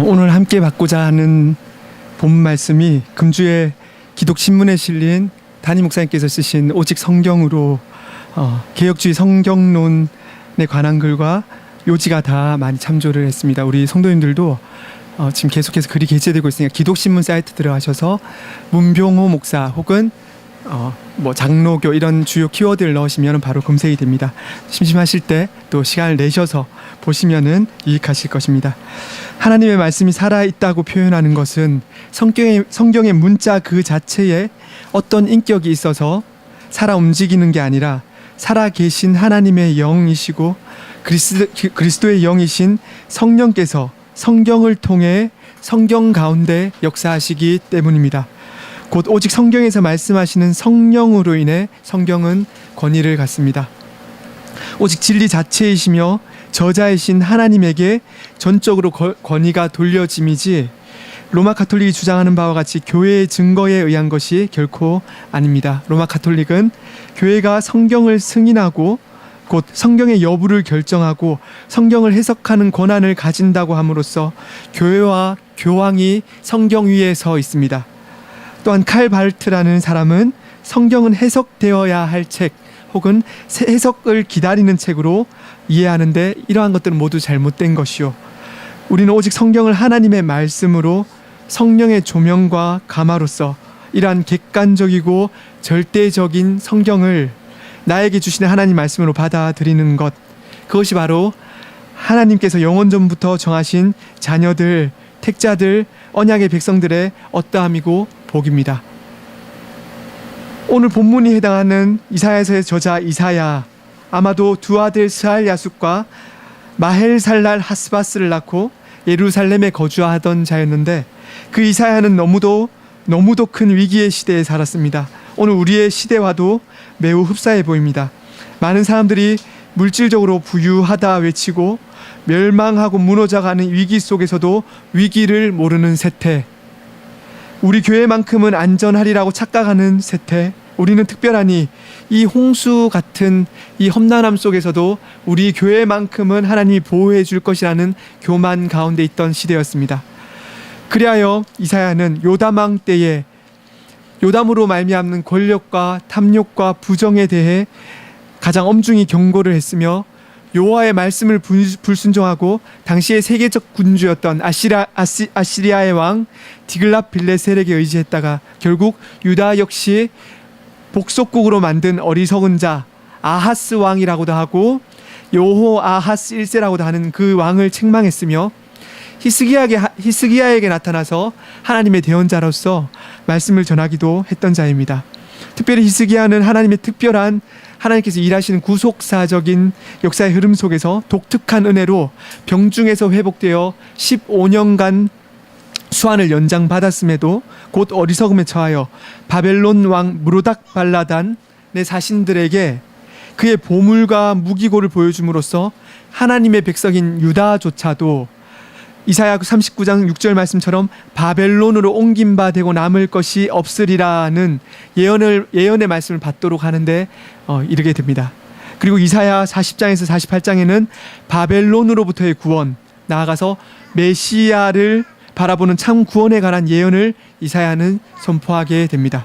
오늘 함께 받고자 하는 본 말씀이 금주의 기독신문에 실린 담임 목사님께서 쓰신 오직 성경으로 개혁주의 성경론에 관한 글과 요지가 다 많이 참조를 했습니다. 우리 성도님들도 지금 계속해서 글이 게재되고 있으니까 기독신문 사이트 들어가셔서 문병호 목사 혹은 장로교 이런 주요 키워드를 넣으시면 바로 검색이 됩니다. 심심하실 때 또 시간을 내셔서 보시면은 유익하실 것입니다. 하나님의 말씀이 살아있다고 표현하는 것은 성경의 문자 그 자체에 어떤 인격이 있어서 살아 움직이는 게 아니라 살아계신 하나님의 영이시고 그리스도의 영이신 성령께서 성경을 통해 성경 가운데 역사하시기 때문입니다. 곧 오직 성경에서 말씀하시는 성령으로 인해 성경은 권위를 갖습니다. 오직 진리 자체이시며 저자이신 하나님에게 전적으로 권위가 돌려짐이지 로마 가톨릭이 주장하는 바와 같이 교회의 증거에 의한 것이 결코 아닙니다. 로마 가톨릭은 교회가 성경을 승인하고 곧 성경의 여부를 결정하고 성경을 해석하는 권한을 가진다고 함으로써 교회와 교황이 성경 위에 서 있습니다. 또한 칼 바르트라는 사람은 성경은 해석되어야 할 책 혹은 해석을 기다리는 책으로 이해하는데 이러한 것들은 모두 잘못된 것이요. 우리는 오직 성경을 하나님의 말씀으로 성령의 조명과 감화로서 이러한 객관적이고 절대적인 성경을 나에게 주시는 하나님 말씀으로 받아들이는 것, 그것이 바로 하나님께서 영원전부터 정하신 자녀들, 택자들, 언약의 백성들의 어떠함이고 복입니다. 오늘 본문이 해당하는 이사야서의 저자 이사야, 아마도 두 아들 스알 야숫과 마헬살랄 하스바스를 낳고 예루살렘에 거주하던 자였는데 그 이사야는 너무도 큰 위기의 시대에 살았습니다. 오늘 우리의 시대와도 매우 흡사해 보입니다. 많은 사람들이 물질적으로 부유하다 외치고 멸망하고 무너져가는 위기 속에서도 위기를 모르는 세태, 우리 교회만큼은 안전하리라고 착각하는 세태, 우리는 특별하니 이 홍수 같은 이 험난함 속에서도 우리 교회만큼은 하나님이 보호해 줄 것이라는 교만 가운데 있던 시대였습니다. 그리하여 이사야는 요담왕 때에 요담으로 말미암는 권력과 탐욕과 부정에 대해 가장 엄중히 경고를 했으며 여호와의 말씀을 불순종하고 당시의 세계적 군주였던 아시리아의 왕 디글랏 빌레셀에게 의지했다가 결국 유다 역시 복속국으로 만든 어리석은 자 아하스 왕이라고도 하고 여호 아하스 1세라고도 하는 그 왕을 책망했으며 히스기야에게 나타나서 하나님의 대언자로서 말씀을 전하기도 했던 자입니다. 특별히 히스기야는 하나님의 특별한 하나님께서 일하시는 구속사적인 역사의 흐름 속에서 독특한 은혜로 병중에서 회복되어 15년간 수환을 연장받았음에도 곧 어리석음에 처하여 바벨론 왕 무로닥 발라단의 사신들에게 그의 보물과 무기고를 보여줌으로써 하나님의 백성인 유다조차도 이사야 39장 6절 말씀처럼 바벨론으로 옮긴 바 되고 남을 것이 없으리라는 예언의 말씀을 받도록 하는데 이르게 됩니다. 그리고 이사야 40장에서 48장에는 바벨론으로부터의 구원, 나아가서 메시아를 바라보는 참 구원에 관한 예언을 이사야는 선포하게 됩니다.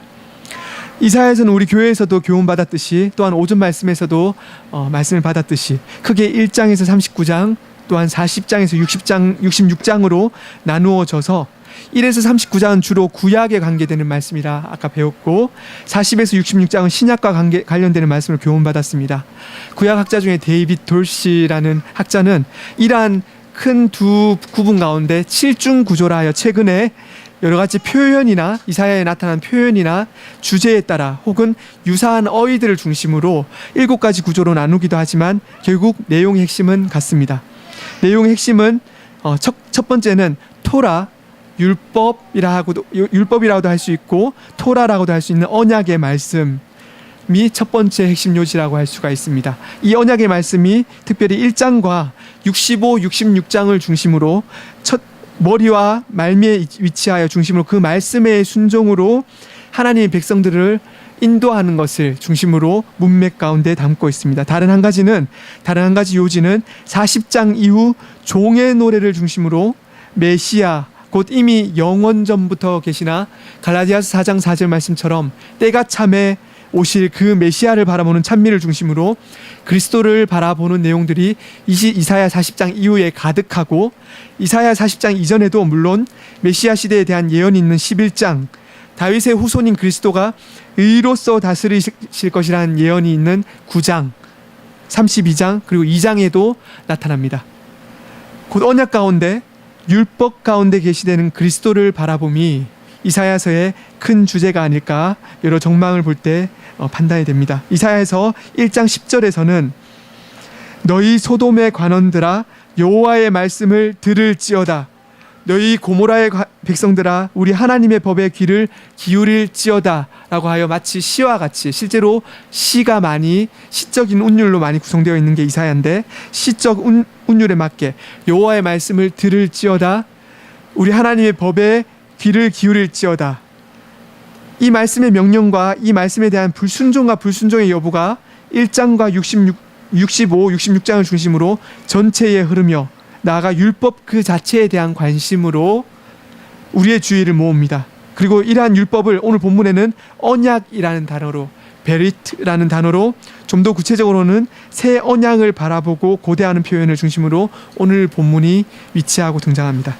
이사야에서는 우리 교회에서도 교훈받았듯이 또한 오전 말씀에서도 말씀을 받았듯이 크게 1장에서 39장 또한 40장에서 66장으로 나누어져서 1에서 39장은 주로 구약에 관계되는 말씀이라 아까 배웠고 40에서 66장은 신약과 관련되는 말씀을 교훈받았습니다. 구약학자 중에 데이빗 돌시라는 학자는 이러한 큰 두 구분 가운데 7중 구조라 하여 최근에 여러 가지 표현이나 이사야에 나타난 표현이나 주제에 따라 혹은 유사한 어휘들을 중심으로 7가지 구조로 나누기도 하지만 결국 내용의 핵심은 같습니다. 내용의 핵심은 첫 번째는 토라, 율법이라고도 할 수 있고 토라라고도 할 수 있는 언약의 말씀이 첫 번째 핵심 요지라고 할 수가 있습니다. 이 언약의 말씀이 특별히 1장과 65, 66장을 중심으로 첫 머리와 말미에 위치하여 중심으로 그 말씀의 순종으로 하나님의 백성들을 인도하는 것을 중심으로 문맥 가운데 담고 있습니다. 다른 한 가지 요지는 40장 이후 종의 노래를 중심으로 메시아 곧 이미 영원 전부터 계시나 갈라디아서 4장 4절 말씀처럼 때가 참에 오실 그 메시아를 바라보는 찬미를 중심으로 그리스도를 바라보는 내용들이 이사야 40장 이후에 가득하고, 이사야 40장 이전에도 물론 메시아 시대에 대한 예언이 있는 11장, 다윗의 후손인 그리스도가 의로서 다스리실 것이라는 예언이 있는 9장, 32장 그리고 2장에도 나타납니다. 곧 언약 가운데 율법 가운데 계시되는 그리스도를 바라봄이 이사야서의 큰 주제가 아닐까 여러 정망을 볼 때 판단이 됩니다. 이사야서 1장 10절에서는 너희 소돔의 관원들아 여호와의 말씀을 들을지어다, 너희 고모라의 백성들아 우리 하나님의 법에 귀를 기울일지어다 라고 하여 마치 시와 같이, 실제로 시가 많이 시적인 운율로 많이 구성되어 있는 게 이사야인데, 시적 운율에 맞게 여호와의 말씀을 들을지어다, 우리 하나님의 법에 귀를 기울일지어다. 이 말씀의 명령과 이 말씀에 대한 불순종과 불순종의 여부가 1장과 65, 66장을 중심으로 전체에 흐르며 나아가 율법 그 자체에 대한 관심으로 우리의 주의를 모읍니다. 그리고 이러한 율법을 오늘 본문에는 언약이라는 단어로, 베리트라는 단어로, 좀 더 구체적으로는 새 언약을 바라보고 고대하는 표현을 중심으로 오늘 본문이 위치하고 등장합니다.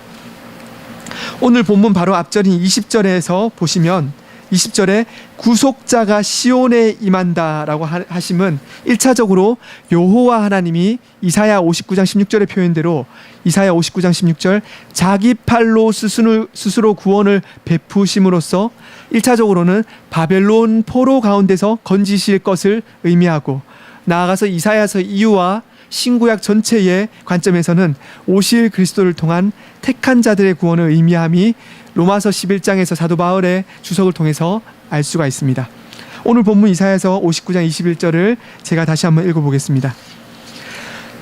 오늘 본문 바로 앞절인 20절에서 보시면 20절에 구속자가 시온에 임한다라고 하심은 1차적으로 여호와 하나님이 이사야 59장 16절의 표현대로 이사야 59장 16절 자기 팔로 스스로 구원을 베푸심으로써 1차적으로는 바벨론 포로 가운데서 건지실 것을 의미하고, 나아가서 이사야서 이후와 신구약 전체의 관점에서는 오실 그리스도를 통한 택한 자들의 구원을 의미함이 로마서 11장에서 사도 바울의 주석을 통해서 알 수가 있습니다. 오늘 본문 이사야서 59장 21절을 제가 다시 한번 읽어보겠습니다.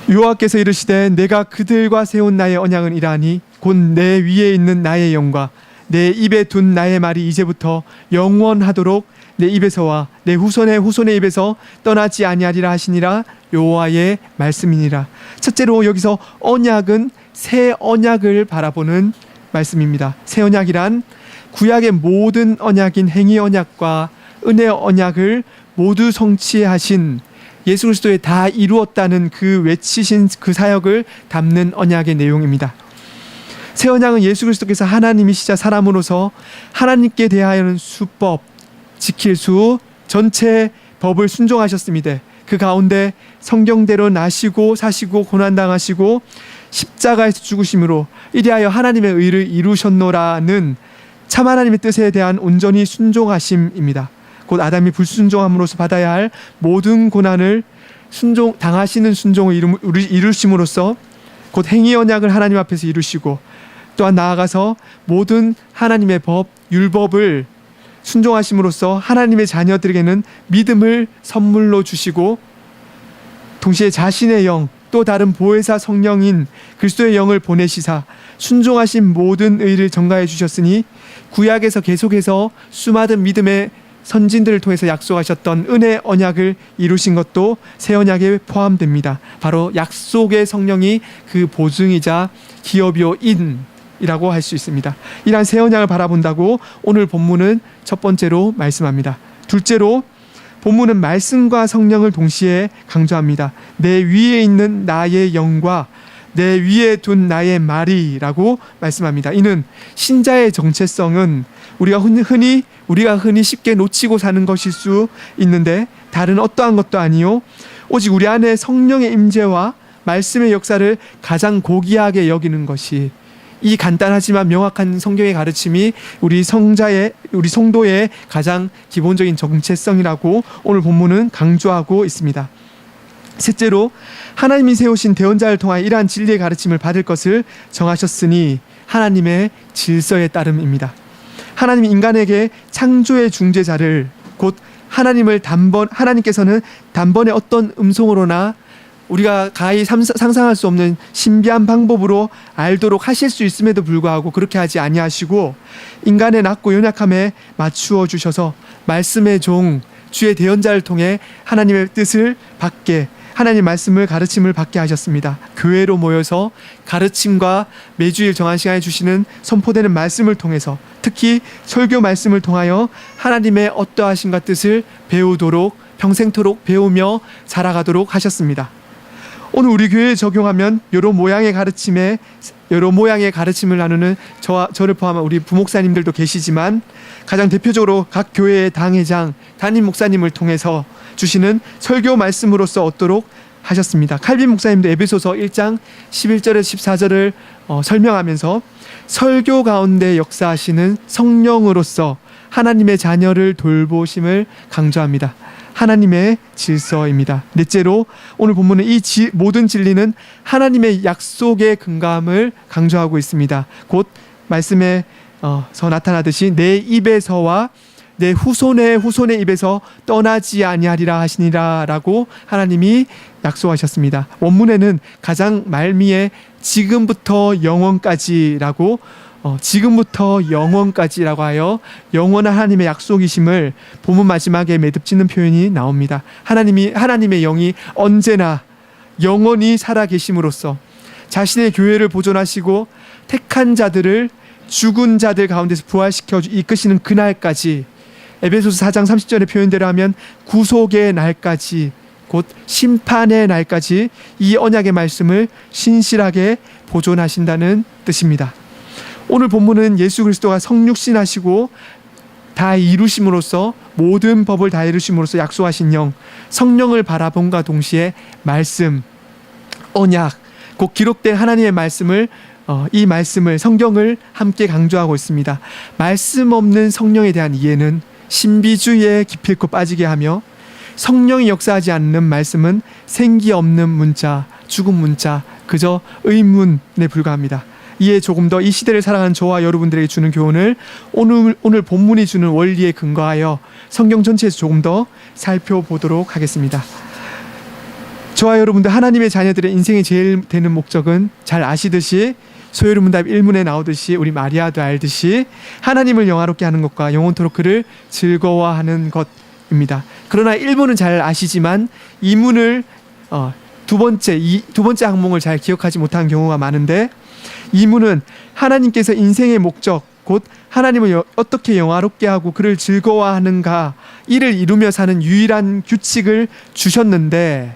여호와께서 이르시되 내가 그들과 세운 나의 언약은 이러하니 곧 내 위에 있는 나의 영과 내 입에 둔 나의 말이 이제부터 영원하도록 내 입에서와 내 후손의 입에서 떠나지 아니하리라 하시니라. 여호와의 말씀이니라. 첫째로 여기서 언약은 새 언약을 바라보는 말씀입니다. 새 언약이란 구약의 모든 언약인 행위 언약과 은혜 언약을 모두 성취하신 예수 그리스도에 다 이루었다는 그 외치신 그 사역을 담는 언약의 내용입니다. 새 언약은 예수 그리스도께서 하나님이시자 사람으로서 하나님께 대하여는 수법, 지킬 수 전체 법을 순종하셨습니다. 그 가운데 성경대로 나시고 사시고 고난당하시고 십자가에서 죽으심으로 이리하여 하나님의 의를 이루셨노라는 참 하나님의 뜻에 대한 온전히 순종하심입니다. 곧 아담이 불순종함으로써 받아야 할 모든 고난을 당하시는 순종을 이루심으로써 곧 행위 언약을 하나님 앞에서 이루시고, 또한 나아가서 모든 하나님의 법, 율법을 순종하심으로써 하나님의 자녀들에게는 믿음을 선물로 주시고, 동시에 자신의 영, 또 다른 보혜사 성령인 그리스도의 영을 보내시사 순종하신 모든 의를 전가해 주셨으니, 구약에서 계속해서 수많은 믿음의 선진들을 통해서 약속하셨던 은혜 언약을 이루신 것도 새 언약에 포함됩니다. 바로 약속의 성령이 그 보증이자 기업이요 인이라고 할 수 있습니다. 이러한 새 언약을 바라본다고 오늘 본문은 첫 번째로 말씀합니다. 둘째로 본문은 말씀과 성령을 동시에 강조합니다. 내 위에 있는 나의 영과 내 위에 둔 나의 말이라고 말씀합니다. 이는 신자의 정체성은 우리가 흔히 쉽게 놓치고 사는 것일 수 있는데 다른 어떠한 것도 아니요 오직 우리 안에 성령의 임재와 말씀의 역사를 가장 고귀하게 여기는 것이, 이 간단하지만 명확한 성경의 가르침이 우리 성도의 가장 기본적인 정체성이라고 오늘 본문은 강조하고 있습니다. 셋째로 하나님이 세우신 대언자를 통하여 이러한 진리의 가르침을 받을 것을 정하셨으니 하나님의 질서에 따름입니다. 하나님이 인간에게 창조의 중재자를, 곧 하나님께서는 단번에 어떤 음성으로나 우리가 가히 상상할 수 없는 신비한 방법으로 알도록 하실 수 있음에도 불구하고 그렇게 하지 아니하시고 인간의 낮고 연약함에 맞추어 주셔서 말씀의 종 주의 대언자를 통해 하나님의 뜻을 받게, 하나님 말씀을 가르침을 받게 하셨습니다. 교회로 모여서 가르침과 매주일 정한 시간에 주시는 선포되는 말씀을 통해서, 특히 설교 말씀을 통하여 하나님의 어떠하심과 뜻을 배우도록, 평생토록 배우며 자라가도록 하셨습니다. 오늘 우리 교회에 적용하면 여러 모양의 가르침을 나누는 저를 포함한 우리 부목사님들도 계시지만, 가장 대표적으로 각 교회의 당회장, 담임 목사님을 통해서 주시는 설교 말씀으로서 얻도록 하셨습니다. 칼빈 목사님도 에베소서 1장 11절에서 14절을 설명하면서 설교 가운데 역사하시는 성령으로서 하나님의 자녀를 돌보심을 강조합니다. 하나님의 질서입니다. 넷째로 오늘 본문은 이 모든 진리는 하나님의 약속의 근감을 강조하고 있습니다. 곧 말씀에서 나타나듯이 내 입에서와 내 후손의 입에서 떠나지 아니하리라 하시니라 라고 하나님이 약속하셨습니다. 원문에는 가장 말미에 지금부터 영원까지라고 하여 영원한 하나님의 약속이심을 본문 마지막에 매듭짓는 표현이 나옵니다. 하나님의 영이 언제나 영원히 살아계심으로써 자신의 교회를 보존하시고 택한 자들을 죽은 자들 가운데서 부활시켜 이끄시는 그날까지, 에베소서 4장 30절의 표현대로 하면 구속의 날까지, 곧 심판의 날까지 이 언약의 말씀을 신실하게 보존하신다는 뜻입니다. 오늘 본문은 예수 그리스도가 성육신하시고 다 이루심으로써, 모든 법을 다 이루심으로써 약속하신 영, 성령을 바라봄과 동시에 말씀, 언약, 곧 기록된 하나님의 말씀을, 이 말씀을, 성경을 함께 강조하고 있습니다. 말씀 없는 성령에 대한 이해는 신비주의에 기필코 빠지게 하며, 성령이 역사하지 않는 말씀은 생기 없는 문자, 죽은 문자, 그저 의문에 불과합니다. 이에 조금 더 이 시대를 살아가는 저와 여러분들에게 주는 교훈을 오늘 본문이 주는 원리에 근거하여 성경 전체에서 조금 더 살펴보도록 하겠습니다. 저와 여러분들, 하나님의 자녀들의 인생의 제일 되는 목적은 잘 아시듯이, 소요리문답 1문에 나오듯이, 우리 마리아도 알듯이 하나님을 영화롭게 하는 것과 영원토록 그를 즐거워하는 것입니다. 그러나 1문은 잘 아시지만 2문을 두 번째 항목을 잘 기억하지 못한 경우가 많은데, 2문은 하나님께서 인생의 목적, 곧 하나님을 어떻게 영화롭게 하고 그를 즐거워하는가, 이를 이루며 사는 유일한 규칙을 주셨는데,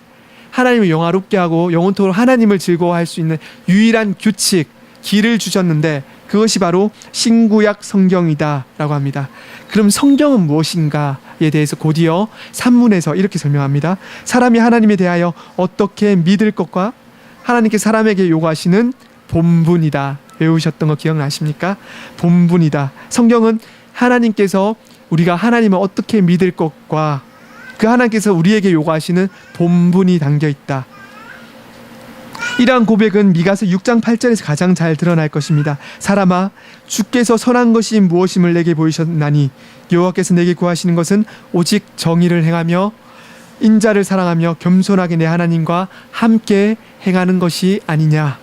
하나님을 영화롭게 하고 영원토록 하나님을 즐거워할 수 있는 유일한 규칙, 길을 주셨는데, 그것이 바로 신구약 성경이다 라고 합니다. 그럼 성경은 무엇인가에 대해서 곧이어 3문에서 이렇게 설명합니다. 사람이 하나님에 대하여 어떻게 믿을 것과 하나님께 사람에게 요구하시는 본분이다. 외우셨던 거 기억나십니까? 본분이다. 성경은 하나님께서 우리가 하나님을 어떻게 믿을 것과 그 하나님께서 우리에게 요구하시는 본분이 담겨 있다. 이러한 고백은 미가서 6장 8절에서 가장 잘 드러날 것입니다. 사람아, 주께서 선한 것이 무엇임을 내게 보이셨나니 여호와께서 내게 구하시는 것은 오직 정의를 행하며 인자를 사랑하며 겸손하게 내 하나님과 함께 행하는 것이 아니냐.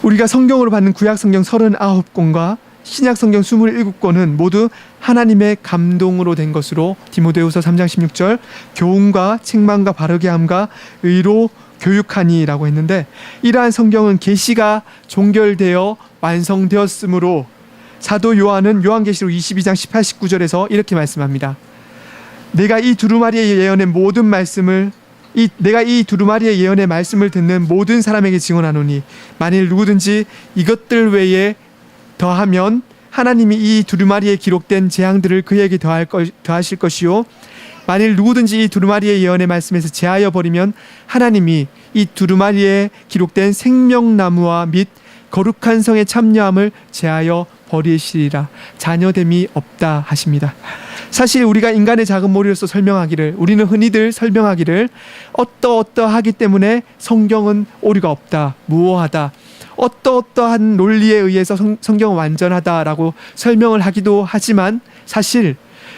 우리가 성경으로 받는 구약 성경 39권과 신약 성경 27권은 모두 하나님의 감동으로 된 것으로 디모데후서 3장 16절 교훈과 책망과 바르게 함과 의로 교육하니라고 했는데, 이러한 성경은 계시가 종결되어 완성되었으므로 사도 요한은 요한계시록 22장 18, 19절에서 이렇게 말씀합니다. 내가 이 두루마리의 예언의 말씀을 듣는 모든 사람에게 증언하노니, 만일 누구든지 이것들 외에 더하면 하나님이 이 두루마리에 기록된 재앙들을 그에게 더하실 것이요, 만일 누구든지 이 두루마리의 예언의 말씀에서 제하여 버리면 하나님이 이 두루마리에 기록된 생명나무와 및 거룩한 성의 참여함을 제하여 버리시리라. 자녀됨이 없다 하십니다. 사실 우리가 인간의 작은 머리로서 우리는 흔히들 설명하기를 어떠하기 때문에 성경은 오류가 없다, 무오하다, 어떠한 논리에 의해서 성경은 완전하다라고 설명을 하기도 하지만, 사실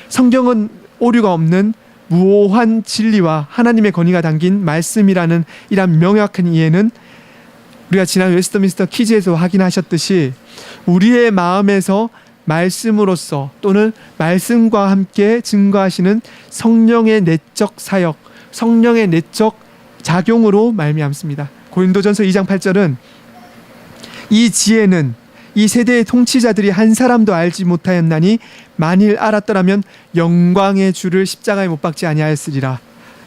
성경은 오류가 없는 무오한 진리와 하나님의 권위가 담긴 말씀이라는 이런 명확한 이해는 우리가 지난 웨스트민스터 퀴즈에서 확인하셨듯이 우리의 마음에서 말씀으로서 또는 말씀과 함께 증거하시는 성령의 내적 사역, 성령의 내적 작용으로 말미암습니다. 고린도전서 2장 8절은 이 지혜는 이 세대의 통치자들이 한 사람도 알지 못하였나니 만일 알았더라면 영광의 주를 십자가에 못 박지 아니하였으리라.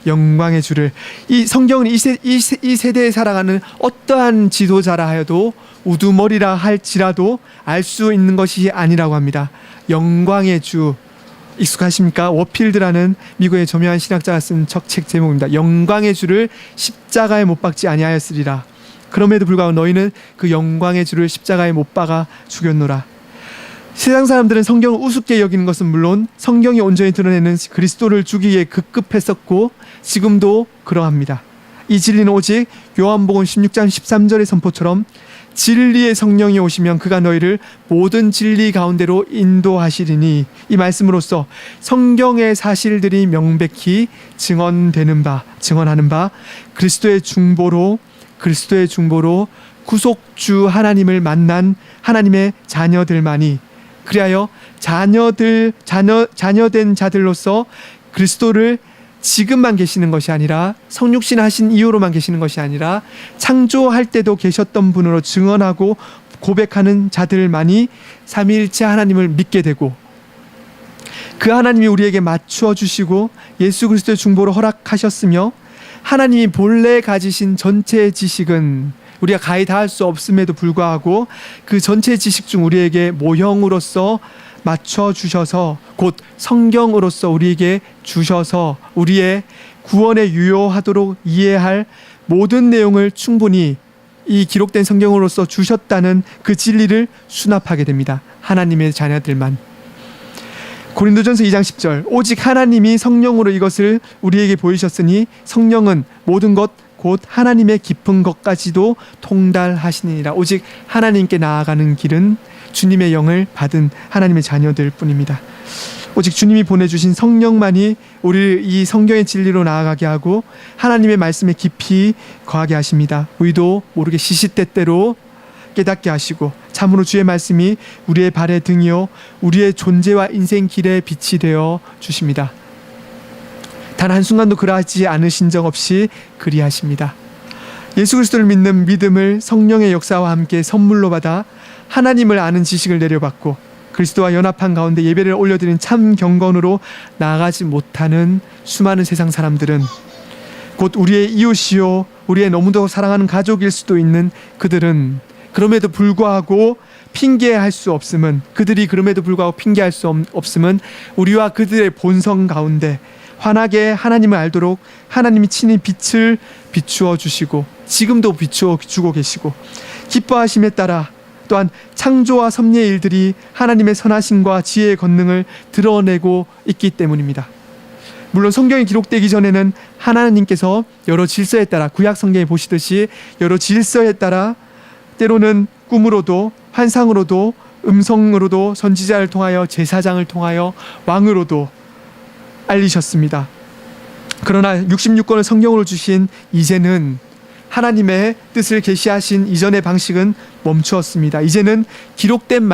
영광의 주를, 이 성경은 이 세대에 살아가는 어떠한 지도자라 하여도 우두머리라 할지라도 알 수 있는 것이 아니라고 합니다. 영광의 주, 익숙하십니까? 워필드라는 미국의 저명한 신학자가 쓴 책 제목입니다. 영광의 주를 십자가에 못 박지 아니하였으리라. 그럼에도 불구하고 너희는 그 영광의 주를 십자가에 못 박아 죽였노라. 세상 사람들은 성경을 우습게 여기는 것은 물론 성경이 온전히 드러내는 그리스도를 죽이기에 급급했었고 지금도 그러합니다. 이 진리는 오직 요한복음 16장 13절의 선포처럼 진리의 성령이 오시면 그가 너희를 모든 진리 가운데로 인도하시리니, 이 말씀으로써 성경의 사실들이 명백히 증언하는 바 그리스도의 중보로 구속주 하나님을 만난 하나님의 자녀들만이, 그리하여 자녀된 자들로서 그리스도를 지금만 계시는 것이 아니라 성육신 하신 이후로만 계시는 것이 아니라 창조할 때도 계셨던 분으로 증언하고 고백하는 자들만이 삼위일체 하나님을 믿게 되고, 그 하나님이 우리에게 맞추어 주시고 예수 그리스도의 중보로 허락하셨으며 하나님이 본래 가지신 전체의 지식은 우리가 가히 다 할 수 없음에도 불구하고 그 전체의 지식 중 우리에게 모형으로서 맞춰 주셔서, 곧 성경으로서 우리에게 주셔서 우리의 구원에 유효하도록 이해할 모든 내용을 충분히 이 기록된 성경으로서 주셨다는 그 진리를 수납하게 됩니다. 하나님의 자녀들만. 고린도전서 2장 10절, 오직 하나님이 성령으로 이것을 우리에게 보이셨으니 성령은 모든 것 곧 하나님의 깊은 것까지도 통달하시니라. 오직 하나님께 나아가는 길은 주님의 영을 받은 하나님의 자녀들 뿐입니다. 오직 주님이 보내주신 성령만이 우리를 이 성경의 진리로 나아가게 하고 하나님의 말씀에 깊이 거하게 하십니다. 우리도 모르게 시시때때로 깨닫게 하시고 참으로 주의 말씀이 우리의 발의 등이요 우리의 존재와 인생 길의 빛이 되어 주십니다. 단 한순간도 그러하지 않으신 적 없이 그리하십니다. 예수 그리스도를 믿는 믿음을 성령의 역사와 함께 선물로 받아 하나님을 아는 지식을 내려받고 그리스도와 연합한 가운데 예배를 올려드리는 참 경건으로 나아가지 못하는 수많은 세상 사람들은, 곧 우리의 이웃이요 우리의 너무도 사랑하는 가족일 수도 있는 그들은 그럼에도 불구하고 핑계할 수 없음은, 그들이 그럼에도 불구하고 핑계할 수 없음은 우리와 그들의 본성 가운데 환하게 하나님을 알도록 하나님이 친히 빛을 비추어 주시고 지금도 비추어 주고 계시고 기뻐하심에 따라 또한 창조와 섭리의 일들이 하나님의 선하심과 지혜의 권능을 드러내고 있기 때문입니다. 물론 성경이 기록되기 전에는 하나님께서 여러 질서에 따라, 구약 성경에 보시듯이 여러 질서에 따라 때로는 꿈으로도 환상으로도 음성으로도 선지자를 통하여 제사장을 통하여 왕으로도 알리셨습니다. 그러나 66권을 성경으로 주신 이제는 하나님의 뜻을 계시하신 이전의 방식은 멈추었습니다. 이제는 기록된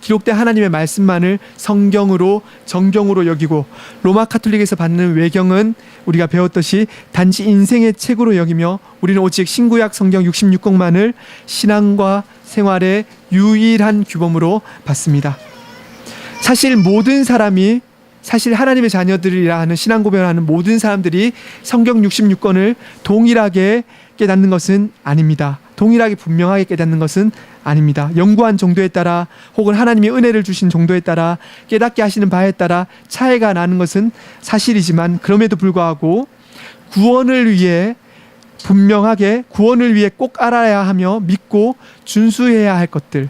기록된 하나님의 말씀만을 성경으로 정경으로 여기고 로마 카톨릭에서 받는 외경은 우리가 배웠듯이 단지 인생의 책으로 여기며 우리는 오직 신구약 성경 66권만을 신앙과 생활의 유일한 규범으로 받습니다. 사실 하나님의 자녀들이라 하는 신앙 고백을 하는 모든 사람들이 성경 66권을 동일하게 깨닫는 것은 아닙니다. 동일하게 분명하게 깨닫는 것은 아닙니다. 연구한 정도에 따라 혹은 하나님이 은혜를 주신 정도에 따라 깨닫게 하시는 바에 따라 차이가 나는 것은 사실이지만, 그럼에도 불구하고 구원을 위해 꼭 알아야 하며 믿고 준수해야 할 것들,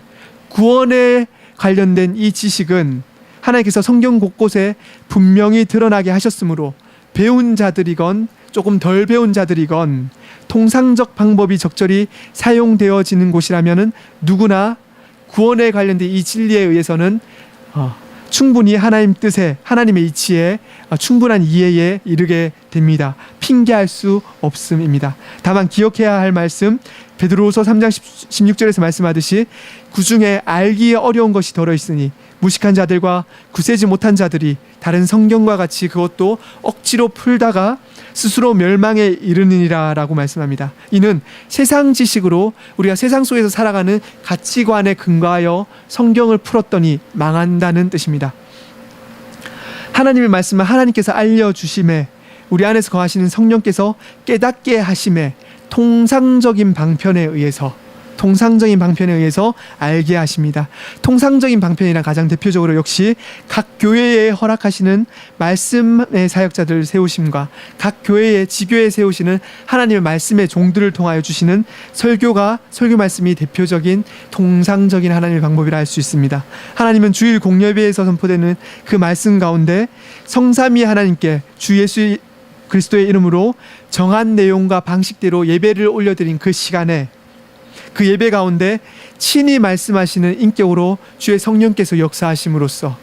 구원에 관련된 이 지식은 하나님께서 성경 곳곳에 분명히 드러나게 하셨으므로 배운 자들이건 조금 덜 배운 자들이건 통상적 방법이 적절히 사용되어지는 곳이라면은 누구나 구원에 관련된 이 진리에 의해서는 충분히 하나님 뜻에, 하나님의 이치에 충분한 이해에 이르게 됩니다. 핑계할 수 없음입니다. 다만 기억해야 할 말씀, 베드로후서 3장 16절에서 말씀하듯이 그 중에 알기에 어려운 것이 더러 있으니 무식한 자들과 굳세지 못한 자들이 다른 성경과 같이 그것도 억지로 풀다가 스스로 멸망에 이르느니라 라고 말씀합니다. 이는 세상 지식으로 우리가 세상 속에서 살아가는 가치관에 근거하여 성경을 풀었더니 망한다는 뜻입니다. 하나님의 말씀은 하나님께서 알려주심에, 우리 안에서 거하시는 성령께서 깨닫게 하심에, 통상적인 방편에 의해서 알게 하십니다. 통상적인 방편이란 가장 대표적으로 역시 각 교회에 허락하시는 말씀의 사역자들을 세우심과 각 교회에 지교에 세우시는 하나님의 말씀의 종들을 통하여 주시는 설교 말씀이 대표적인 통상적인 하나님의 방법이라 할 수 있습니다. 하나님은 주일 공예배에서 선포되는 그 말씀 가운데 성삼위 하나님께 주 예수 그리스도의 이름으로 정한 내용과 방식대로 예배를 올려드린 그 시간에, 그 예배 가운데 친히 말씀하시는 인격으로 주의 성령께서 역사하심으로써,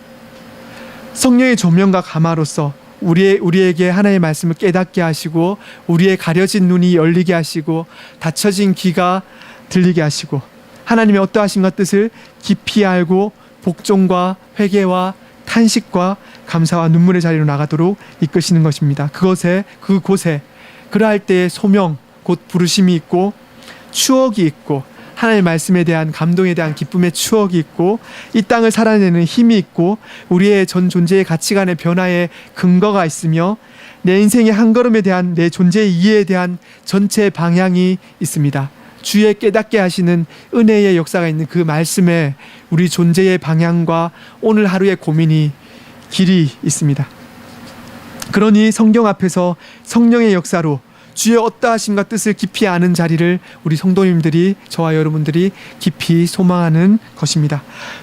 성령의 조명과 감화로써 우리에게 하나님의 말씀을 깨닫게 하시고, 우리의 가려진 눈이 열리게 하시고, 닫혀진 귀가 들리게 하시고, 하나님의 어떠하심과 뜻을 깊이 알고 복종과 회개와 탄식과 감사와 눈물의 자리로 나가도록 이끄시는 것입니다. 그곳에 그러할 때의 소명, 곧 부르심이 있고 추억이 있고, 하나님의 말씀에 대한 감동에 대한 기쁨의 추억이 있고, 이 땅을 살아내는 힘이 있고, 우리의 전 존재의 가치관의 변화에 근거가 있으며, 내 인생의 한 걸음에 대한 내 존재의 이해에 대한 전체 방향이 있습니다. 주의 깨닫게 하시는 은혜의 역사가 있는 그 말씀에 우리 존재의 방향과 오늘 하루의 고민이 길이 있습니다. 그러니 성경 앞에서 성령의 역사로 주의 어떠하심과 뜻을 깊이 아는 자리를 우리 성도님들이, 저와 여러분들이 깊이 소망하는 것입니다.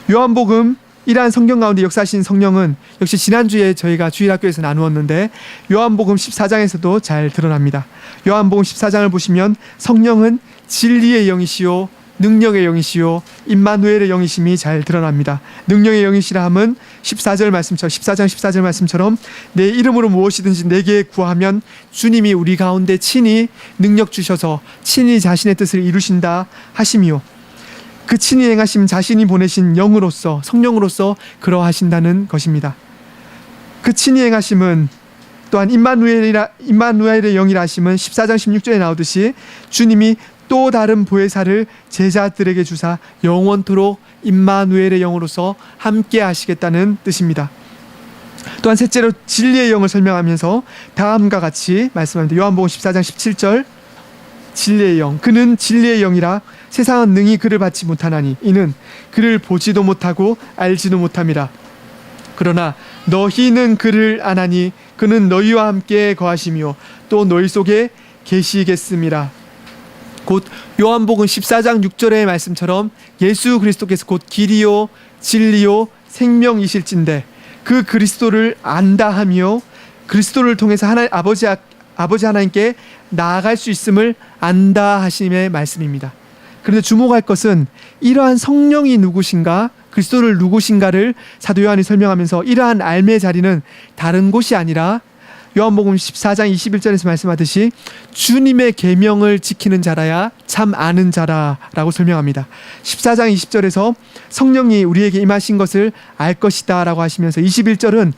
요한복음, 이러한 성경 가운데 역사하신 성령은 역시 지난주에 저희가 주일학교에서 나누었는데 요한복음 14장에서도 잘 드러납니다. 요한복음 14장을 보시면 성령은 진리의 영이시요 능력의 영이시요 임마누엘의 영이심이 잘 드러납니다. 능력의 영이시라 함은 14장 14절 말씀처럼 내 이름으로 무엇이든지 내게 구하면 주님이 우리 가운데 친히 능력 주셔서 친히 자신의 뜻을 이루신다 하심이요, 그 친히 행하심 자신이 보내신 영으로서, 성령으로서 그러하신다는 것입니다. 그 친히 행하심은 또한 임마누엘의 영이라 하심은 14장 16절에 나오듯이 주님이 또 다른 보혜사를 제자들에게 주사 영원토록 임마누엘의 영으로서 함께 하시겠다는 뜻입니다. 또한 셋째로 진리의 영을 설명하면서 다음과 같이 말씀합니다. 요한복음 14장 17절, 진리의 영, 그는 진리의 영이라 세상은 능히 그를 받지 못하나니 이는 그를 보지도 못하고 알지도 못함이라. 그러나 너희는 그를 아나니 그는 너희와 함께 거하시며 또 너희 속에 계시겠음이라. 곧 요한복음 14장 6절의 말씀처럼 예수 그리스도께서 곧 길이요 진리요 생명이실진데 그 그리스도를 안다 하며 그리스도를 통해서 아버지 하나님께 나아갈 수 있음을 안다 하심의 말씀입니다. 그런데 주목할 것은 이러한 성령이 누구신가, 그리스도를 누구신가를 사도 요한이 설명하면서 이러한 알매의 자리는 다른 곳이 아니라 요한복음 14장 21절에서 말씀하듯이 주님의 계명을 지키는 자라야 참 아는 자라라고 설명합니다. 14장 20절에서 성령이 우리에게 임하신 것을 알 것이다 라고 하시면서 21절은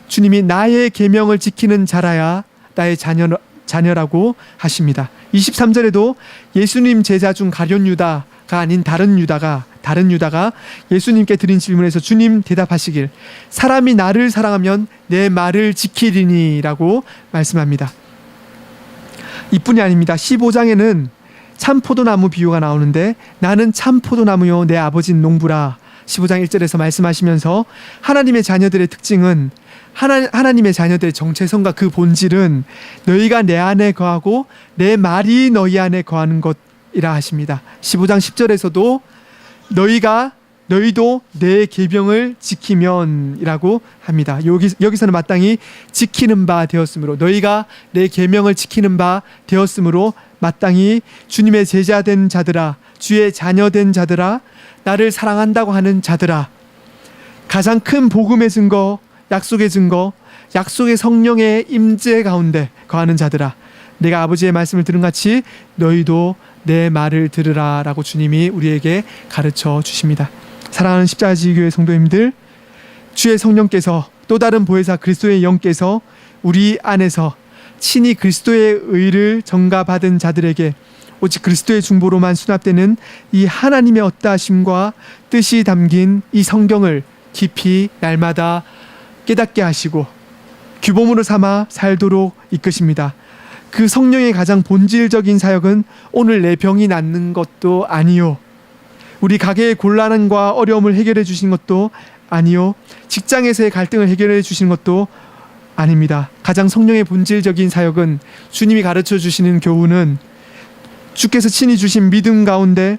주님이 나의 계명을 지키는 자라야 나의 자녀라고 하십니다. 23절에도 예수님 제자 중 가룟 유다가 아닌 다른 유다가 예수님께 드린 질문에서 주님 대답하시길 사람이 나를 사랑하면 내 말을 지키리니 라고 말씀합니다. 이뿐이 아닙니다. 15장에는 참포도나무 비유가 나오는데 나는 참포도나무요 내 아버지는 농부라 15장 1절에서 말씀하시면서 하나님의 자녀들의 특징은 하나님의 자녀들의 정체성과 그 본질은 너희가 내 안에 거하고 내 말이 너희 안에 거하는 것이라 하십니다. 15장 10절에서도 너희도 내 계명을 지키면이라고 합니다. 여기서는 마땅히 지키는 바 되었으므로, 너희가 내 계명을 지키는 바 되었으므로 마땅히 주님의 제자된 자들아, 주의 자녀된 자들아, 나를 사랑한다고 하는 자들아, 가장 큰 복음의 증거, 약속의 증거, 약속의 성령의 임재 가운데 거하는 자들아, 내가 아버지의 말씀을 들은 같이 너희도 내 말을 들으라 라고 주님이 우리에게 가르쳐 주십니다. 사랑하는 십자가지교회 성도님들, 주의 성령께서 또 다른 보혜사 그리스도의 영께서 우리 안에서 친히 그리스도의 의를 전가받은 자들에게 오직 그리스도의 중보로만 수납되는 이 하나님의 어떠하심과 뜻이 담긴 이 성경을 깊이 날마다 깨닫게 하시고 규범으로 삼아 살도록 이끄십니다. 그 성령의 가장 본질적인 사역은 오늘 내 병이 낫는 것도 아니요, 우리 가게의 곤란함과 어려움을 해결해 주신 것도 아니요, 직장에서의 갈등을 해결해 주신 것도 아닙니다. 가장 성령의 본질적인 사역은 주님이 가르쳐 주시는 교훈은 주께서 친히 주신 믿음 가운데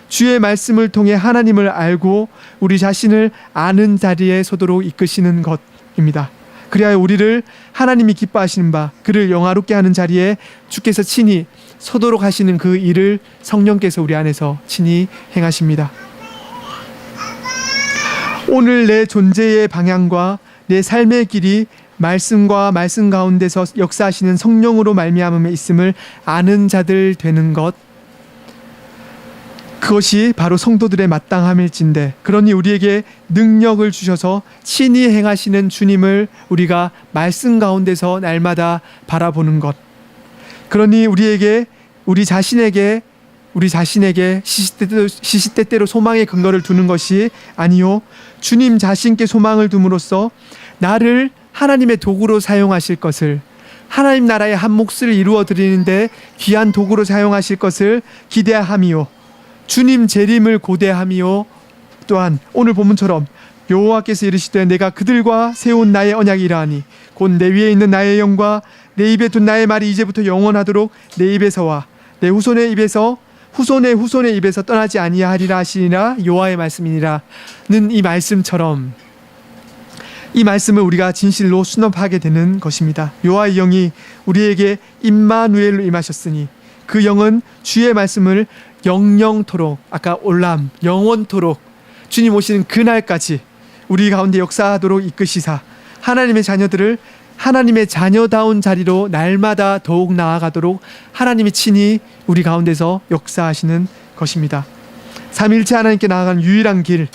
주의 말씀을 통해 하나님을 알고 우리 자신을 아는 자리에 서도록 이끄시는 것입니다. 그리하여 우리를 하나님이 기뻐하시는 바 그를 영화롭게 하는 자리에 주께서 친히 서도록 하시는 그 일을 성령께서 우리 안에서 친히 행하십니다. 오늘 내 존재의 방향과 내 삶의 길이 말씀과 말씀 가운데서 역사하시는 성령으로 말미암음에 있음을 아는 자들 되는 것, 그것이 바로 성도들의 마땅함일진데, 그러니 우리에게 능력을 주셔서 친히 행하시는 주님을 우리가 말씀 가운데서 날마다 바라보는 것, 그러니 우리 자신에게 시시때때로 소망의 근거를 두는 것이 아니요, 주님 자신께 소망을 둠으로써 나를 하나님의 도구로 사용하실 것을, 하나님 나라의 한 몫을 이루어 드리는데 귀한 도구로 사용하실 것을 기대함이요, 주님 재림을 고대함이요, 또한 오늘 본문처럼 여호와께서 이르시되 내가 그들과 세운 나의 언약이 이러하니 곧 내 위에 있는 나의 영과 내 입에 둔 나의 말이 이제부터 영원하도록 내 입에서와 내 후손의 입에서 후손의 후손의 입에서 떠나지 아니하리라 하시니라 여호와의 말씀이니라는 이 말씀처럼 이 말씀을 우리가 진실로 수납하게 되는 것입니다. 여호와의 영이 우리에게 임마누엘로 임하셨으니 그 영은 주의 말씀을 영영토록, 아까 올람 영원토록 주님 오시는 그날까지 우리 가운데 역사하도록 이끄시사 하나님의 자녀들을 하나님의 자녀다운 자리로 날마다 더욱 나아가도록 하나님이 친히 우리 가운데서 역사하시는 것입니다. 삼위일체 하나님께 나아가는 유일한 길,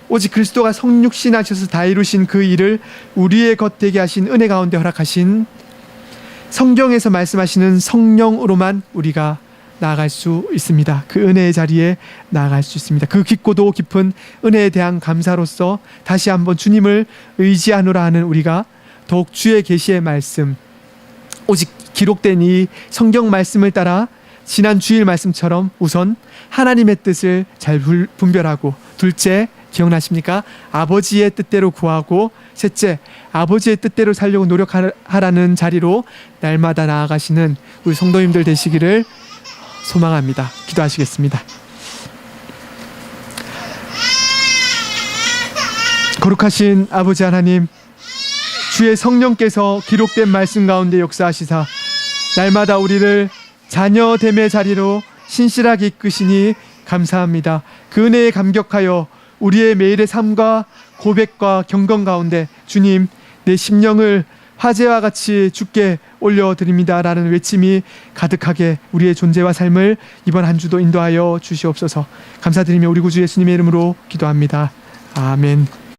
오직 그리스도가 성육신하셔서 다 이루신 그 일을 우리의 겉되게 하신 은혜 가운데 허락하신 성경에서 말씀하시는 성령으로만 우리가 나아갈 수 있습니다. 그 은혜의 자리에 나아갈 수 있습니다. 그 깊고도 깊은 은혜에 대한 감사로서 다시 한번 주님을 의지하노라 하는 우리가 더욱 주의 계시의 말씀, 오직 기록된 이 성경 말씀을 따라 지난 주일 말씀처럼 우선 하나님의 뜻을 잘 분별하고, 둘째 기억나십니까? 아버지의 뜻대로 구하고, 셋째 아버지의 뜻대로 살려고 노력하라는 자리로 날마다 나아가시는 우리 성도님들 되시기를 소망합니다. 기도하시겠습니다. 거룩하신 아버지 하나님, 주의 성령께서 기록된 말씀 가운데 역사하시사 날마다 우리를 자녀됨의 자리로 신실하게 이끄시니 감사합니다. 그 은혜에 감격하여 우리의 매일의 삶과 고백과 경건 가운데 주님, 내 심령을 화제와 같이 주께 올려드립니다 라는 외침이 가득하게 우리의 존재와 삶을 이번 한 주도 인도하여 주시옵소서. 감사드리며 우리 구주 예수님의 이름으로 기도합니다. 아멘.